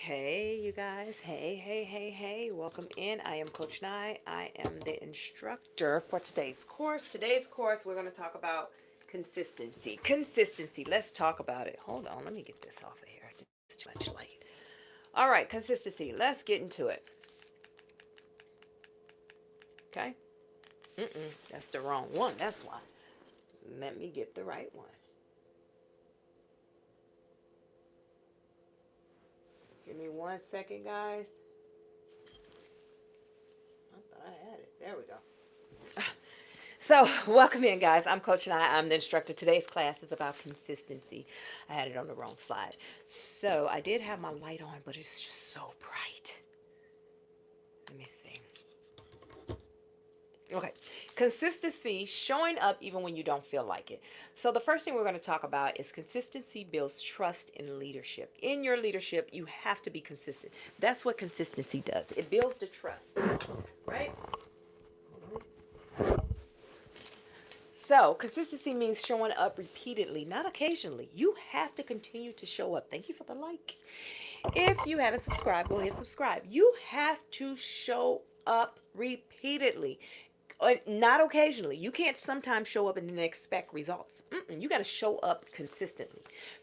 Hey, you guys. Hey, hey, hey, hey. Welcome in. I am Coach Nye. I am the instructor for today's course. Today's course, we're going to talk about consistency. Consistency. Let's talk about it. Hold on. Let me get this off of here. It's too much light. All right. Consistency. Let's get into it. Okay. That's the wrong one. That's why. Let me get the right one. Give me 1 second, guys. I thought I had it. There we go. So, welcome in, guys. I'm Coach and I'm the instructor. Today's class is about consistency. I had it on the wrong slide. So, I did have my light on, but it's just so bright. Let me see. Okay. Consistency, showing up even when you don't feel like it. So, the first thing we're going to talk about is consistency builds trust in leadership. In your leadership, you have to be consistent. That's what consistency does. It builds the trust, right? So, consistency means showing up repeatedly, not occasionally. You have to continue to show up. Thank you for the like. If you haven't subscribed, go ahead and subscribe. You have to show up repeatedly, not occasionally. You can't sometimes show up and then expect results. You got to show up consistently.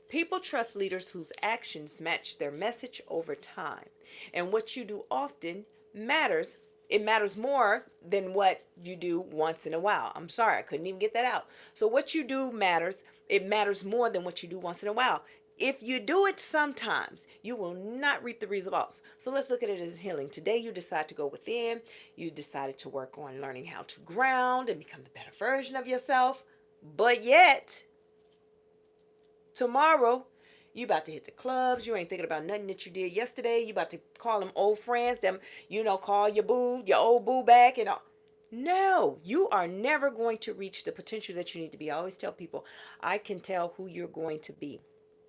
People trust leaders whose actions match their message over time. And what you do often matters. It matters more than what you do once in a while. I'm sorry, I couldn't even get that out. So what you do matters. It matters more than what you do once in a while. If you do it sometimes, you will not reap the results. So let's look at it as healing. Today, you decide to go within. You decided to work on learning how to ground and become the better version of yourself. But yet, tomorrow, you about to hit the clubs. You ain't thinking about nothing that you did yesterday. You about to call them old friends. Call your boo, your old boo back and all. No, you are never going to reach the potential that you need to be. I always tell people, I can tell who you're going to be,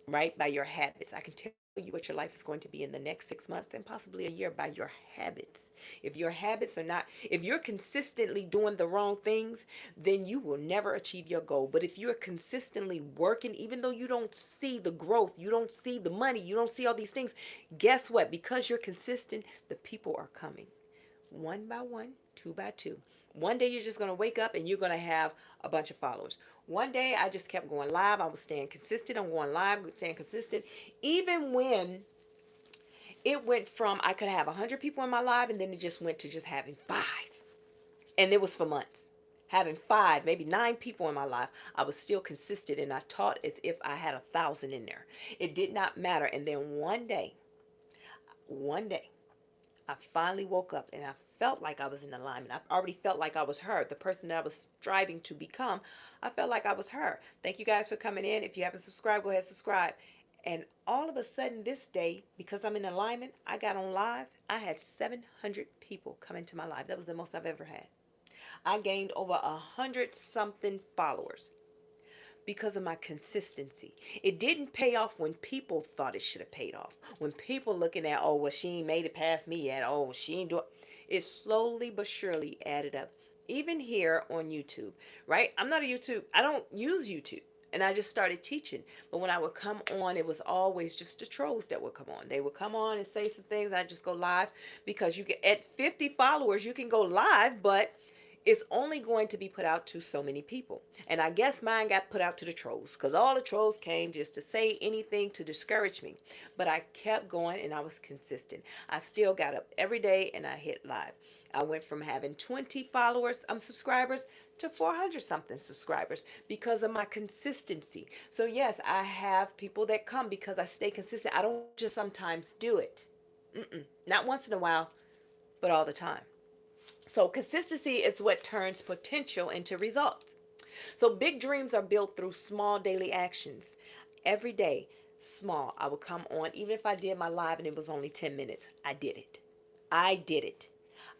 right? By your habits. I can tell you what your life is going to be in the next 6 months and possibly a year by your habits. If your habits are not, if you're consistently doing the wrong things, then you will never achieve your goal. But if you're consistently working, even though you don't see the growth, you don't see the money, you don't see all these things, guess what? Because you're consistent, the people are coming one by one, two by two. One day you're just going to wake up and you're going to have a bunch of followers. One day I just kept going live. I was staying consistent. I'm going live, staying consistent. Even when it went from I could have 100 people in my live and then it just went to just having five. And it was for months. Having five, maybe nine people in my life, I was still consistent and I taught as if I had 1,000 in there. It did not matter. And then one day, I finally woke up and I felt like I was in alignment. I already felt like I was her, the person that I was striving to become. I felt like I was her. Thank you guys for coming in. If you haven't subscribed, go ahead and subscribe. And all of a sudden this day, because I'm in alignment, I got on live. I had 700 people come into my live. That was the most I've ever had. I gained over 100 something followers because of my consistency. It didn't pay off when people thought it should have paid off. When people looking at, oh, well, she ain't made it past me yet. Oh, she ain't doing it. Slowly but surely added up. Even here on YouTube, right? I'm not a YouTube. I don't use YouTube. And I just started teaching. But when I would come on, it was always just the trolls that would come on. They would come on and say some things. I just go live because you get at 50 followers, you can go live, but it's only going to be put out to so many people. And I guess mine got put out to the trolls because all the trolls came just to say anything to discourage me. But I kept going and I was consistent. I still got up every day and I hit live. I went from having 20 followers, subscribers, to 400 something subscribers because of my consistency. So yes, I have people that come because I stay consistent. I don't just sometimes do it. Not once in a while, but all the time. So consistency is what turns potential into results. So big dreams are built through small daily actions. Every day, small. I would come on, even if I did my live and it was only 10 minutes, I did it. I did it.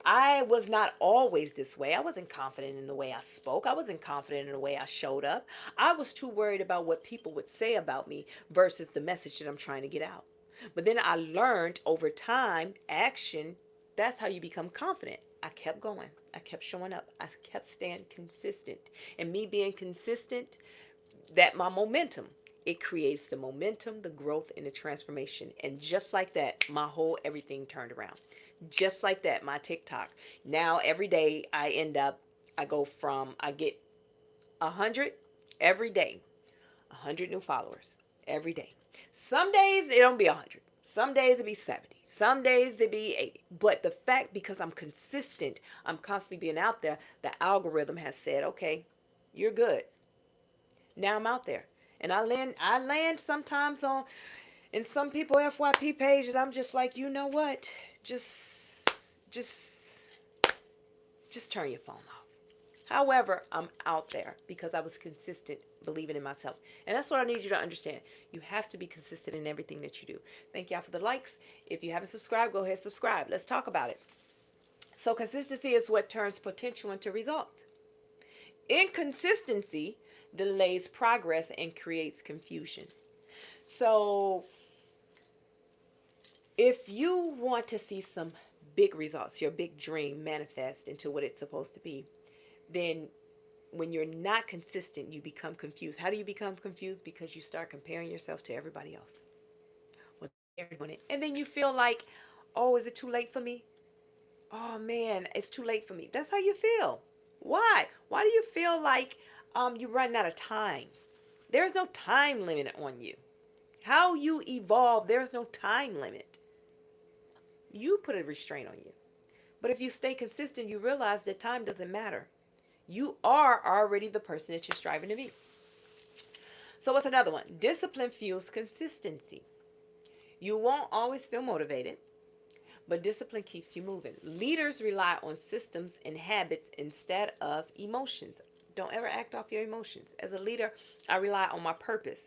I was not always this way. I wasn't confident in the way I spoke. I wasn't confident in the way I showed up. I was too worried about what people would say about me versus the message that I'm trying to get out. But then I learned over time, action, that's how you become confident. I kept going. I kept showing up. I kept staying consistent. And me being consistent, that my momentum. it creates the momentum, the growth, and the transformation. And just like that, my whole everything turned around. Just like that, my TikTok. Now every day I get 100 every day, 100 new followers every day. Some days it don't be 100. Some days it be 70. Some days it be 80. But the fact, because I'm consistent, I'm constantly being out there, the algorithm has said, okay, you're good. Now I'm out there. And I land sometimes on in some people FYP pages. I'm just like, you know what? Just just turn your phone off. However, I'm out there because I was consistent, believing in myself. And that's what I need you to understand. You have to be consistent in everything that you do. Thank y'all for the likes. If you haven't subscribed, go ahead and subscribe. Let's talk about it. So consistency is what turns potential into results. Inconsistency delays progress and creates confusion. So if you want to see some big results, your big dream manifest into what it's supposed to be, then when you're not consistent, you become confused. How do you become confused? Because you start comparing yourself to everybody else. Well, they're doing it. And then you feel like, oh, is it too late for me? Oh man, it's too late for me. That's how you feel. Why? Why do you feel like you're running out of time? There's no time limit on you. How you evolve, there's no time limit. You put a restraint on you. But if you stay consistent, you realize that time doesn't matter. You are already the person that you're striving to be. So what's another one? Discipline fuels consistency. You won't always feel motivated, but discipline keeps you moving. Leaders rely on systems and habits instead of emotions. Don't ever act off your emotions. As a leader, I rely on my purpose.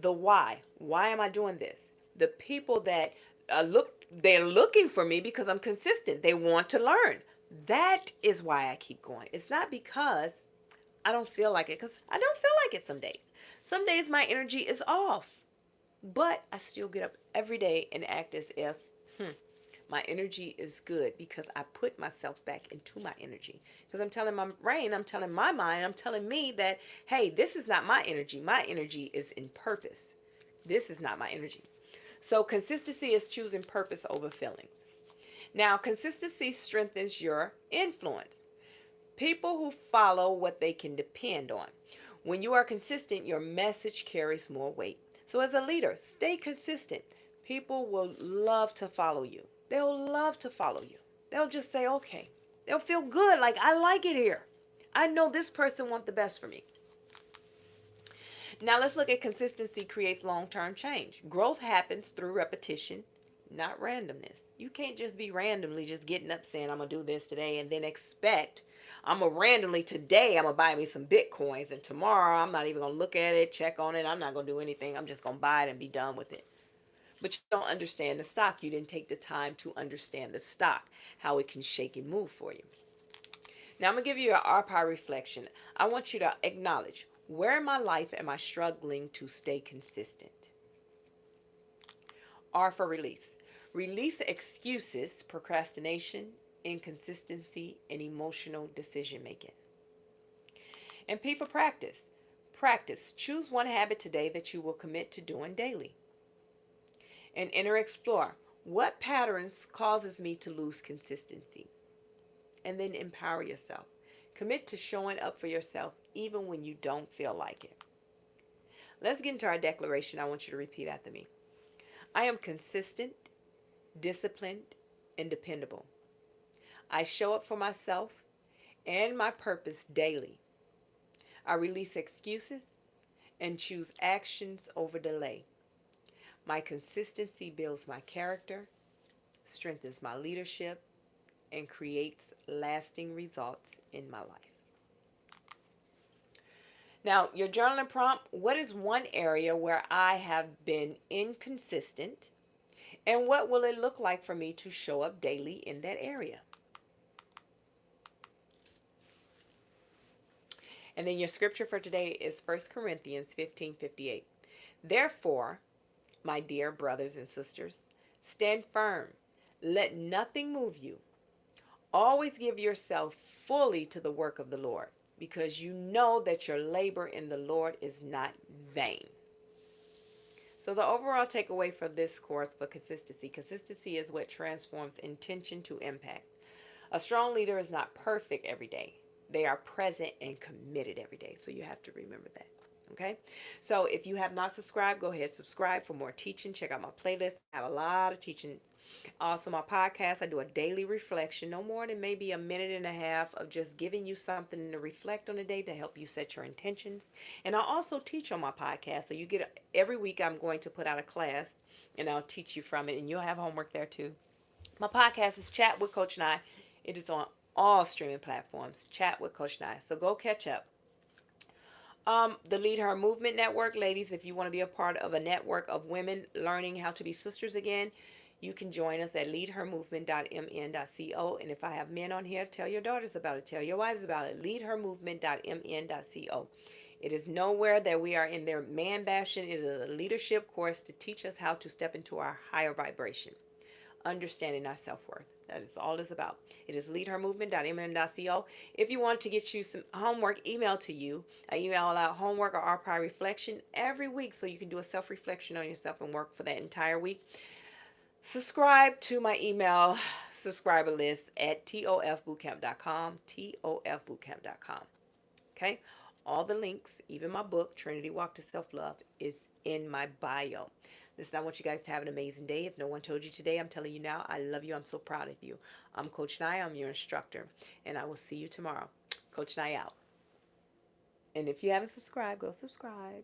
The why. Why am I doing this? The people that they're looking for me because I'm consistent. They want to learn. That is why I keep going. It's not because I don't feel like it, because I don't feel like it some days. Some days my energy is off, but I still get up every day and act as if my energy is good, because I put myself back into my energy. Because I'm telling my brain, I'm telling my mind, I'm telling me that, hey, this is not my energy. My energy is in purpose. This is not my energy. So consistency is choosing purpose over feelings. Now, consistency strengthens your influence. People who follow what they can depend on. When you are consistent, your message carries more weight. So as a leader, stay consistent. People will love to follow you. They'll love to follow you. They'll just say, okay. They'll feel good, like, I like it here. I know this person wants the best for me. Now let's look at consistency creates long-term change. Growth happens through repetition, not randomness. You can't just be randomly just getting up saying, I'm going to do this today, and then expect, I'm going to randomly today, I'm going to buy me some Bitcoins, and tomorrow I'm not even going to look at it, check on it. I'm not going to do anything. I'm just going to buy it and be done with it. But you don't understand the stock. You didn't take the time to understand the stock, how it can shake and move for you. Now I'm going to give you an RPI reflection. I want you to acknowledge, where in my life am I struggling to stay consistent? R for release. Release excuses, procrastination, inconsistency, and emotional decision making. And P for practice. Practice. Choose one habit today that you will commit to doing daily. And enter explore. What patterns causes me to lose consistency? And then empower yourself. Commit to showing up for yourself even when you don't feel like it. Let's get into our declaration. I want you to repeat after me. I am consistent, disciplined, and dependable. I show up for myself and my purpose daily. I release excuses and choose actions over delay. My consistency builds my character, strengthens my leadership, and creates lasting results in my life. Now, your journaling prompt: what is one area where I have been inconsistent, and what will it look like for me to show up daily in that area? And then your scripture for today is 1 Corinthians 15:58. Therefore, my dear brothers and sisters, stand firm. Let nothing move you. Always give yourself fully to the work of the Lord, because you know that your labor in the Lord is not vain. So the overall takeaway for this course for consistency, consistency is what transforms intention to impact. A strong leader is not perfect every day. They are present and committed every day. So you have to remember that. Okay. So if you have not subscribed, go ahead, subscribe for more teaching. Check out my playlist. I have a lot of teaching. Also, my podcast, I do a daily reflection, no more than maybe a minute and a half of just giving you something to reflect on the day to help you set your intentions. And I also teach on my podcast. So you get every week, I'm going to put out a class and I'll teach you from it. And you'll have homework there too. My podcast is Chat with Coach Nye. It is on all streaming platforms. Chat with Coach Nye. So go catch up. The Lead Her Movement Network, ladies, if you want to be a part of a network of women learning how to be sisters again, you can join us at leadhermovement.mn.co. And if I have men on here, tell your daughters about it. Tell your wives about it. Leadhermovement.mn.co. It is nowhere that we are in their man bashing. It is a leadership course to teach us how to step into our higher vibration, understanding our self-worth. That is all it's about. It is leadhermovement.mn.co. If you want to get you some homework emailed to you, I email out homework or our prior reflection every week so you can do a self-reflection on yourself and work for that entire week. Subscribe to my email subscriber list at tofbootcamp.com, tofbootcamp.com. Okay? All the links, even my book, Trinity Walk to Self-Love, is in my bio. Listen, I want you guys to have an amazing day. If no one told you today, I'm telling you now, I love you. I'm so proud of you. I'm Coach Nye. I'm your instructor. And I will see you tomorrow. Coach Nye out. And if you haven't subscribed, go subscribe.